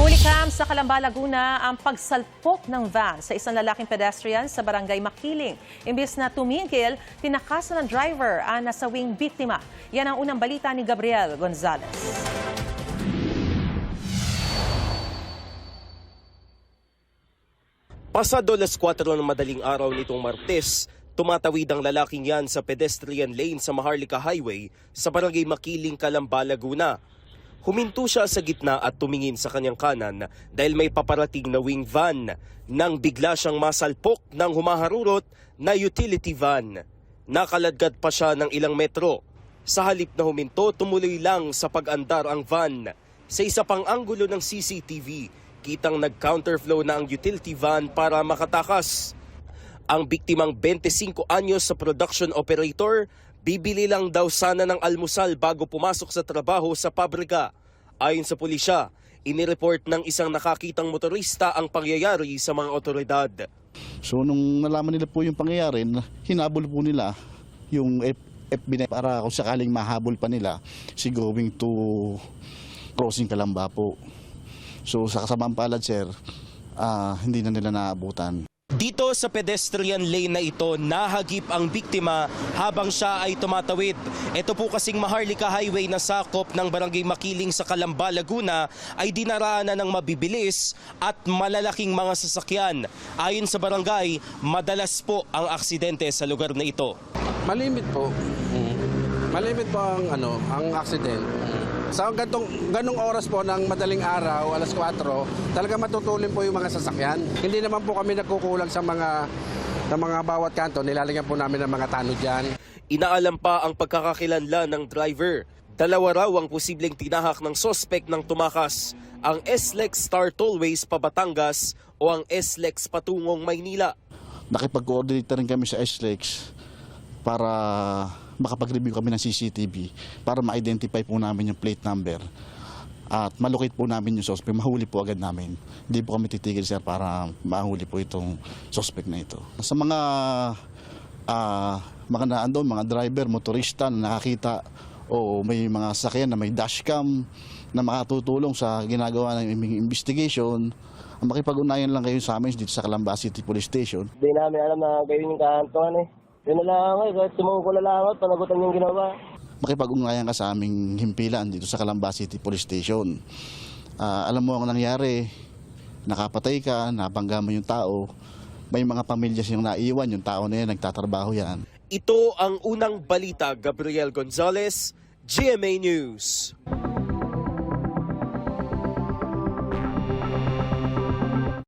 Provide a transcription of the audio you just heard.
Hulikam sa Calamba, Laguna ang pagsalpok ng van sa isang lalaking pedestrian sa barangay Makiling. Imbis na tumigil, tinakasan ng driver ang nasawing biktima. Yan ang unang balita ni Gabriel Gonzalez. Pasado 4:00 ng madaling araw nitong Martes, tumatawid ang lalaking yan sa pedestrian lane sa Maharlika Highway sa barangay Makiling, Calamba, Laguna. Huminto siya sa gitna at tumingin sa kanyang kanan dahil may paparating na wing van nang bigla siyang masalpok ng humaharurot na utility van. Nakaladkad pa siya ng ilang metro. Sa halip na huminto, tumuloy lang sa pag-andar ang van. Sa isa pang anggulo ng CCTV, kitang nag-counterflow na ang utility van para makatakas. Ang biktimang 25 anyos sa production operator, bibili lang daw sana ng almusal bago pumasok sa trabaho sa pabrika. Ayon sa pulisya, inireport ng isang nakakitang motorista ang pangyayari sa mga otoridad. So nung nalaman nila po yung pangyayari, hinabol po nila yung FB para kung sakaling mahabol pa nila si going to crossing Calamba po. So sa kasamang palad sir, hindi na nila naabutan. Dito sa pedestrian lane na ito, nahagip ang biktima habang siya ay tumatawid. Ito po kasing Maharlika Highway na sakop ng barangay Makiling sa Calamba, Laguna ay dinaraanan ng mabibilis at malalaking mga sasakyan. Ayon sa barangay, madalas po ang aksidente sa lugar na ito. Malimit po. Malimit po ang aksidente. Sa ganong oras po ng madaling araw, alas 4, talaga matutulin po yung mga sasakyan. Hindi naman po kami nagkukulang sa mga bawat kanto. Nilalagyan po namin ng mga tanod dyan. Inaalam pa ang pagkakakilanlan ng driver. Dalawa raw ang posibleng tinahak ng sospek ng tumakas. Ang SLEX Star Tollways pa Batangas o ang SLEX patungong Maynila. Nakipag-coordinate rin kami sa SLEX para makapag-review kami ng CCTV para ma-identify po namin yung plate number at malocate po namin yung suspect, mahuli po agad namin. Hindi po kami titigil sir para mahuli po itong suspect na ito. Sa mga mga driver, motorista na nakakita o may mga sasakyan na may dashcam na makatutulong sa ginagawa ng investigation, makipag-unayan lang kayo sa amin dito sa Calamba City Police Station. Hindi namin alam na kayo yung kaantuan eh. Yun na lang kahit sumuko na lang panagutan yung ginawa. Makipag-ugnayan ka sa aming himpilan dito sa Calamba City Police Station. Alam mo ang nangyari, nakapatay ka, nabangga mo yung tao, may mga pamilya siyang naiwan, yung tao na yan, nagtatrabaho yan. Ito ang unang balita, Gabriel Gonzalez, GMA News.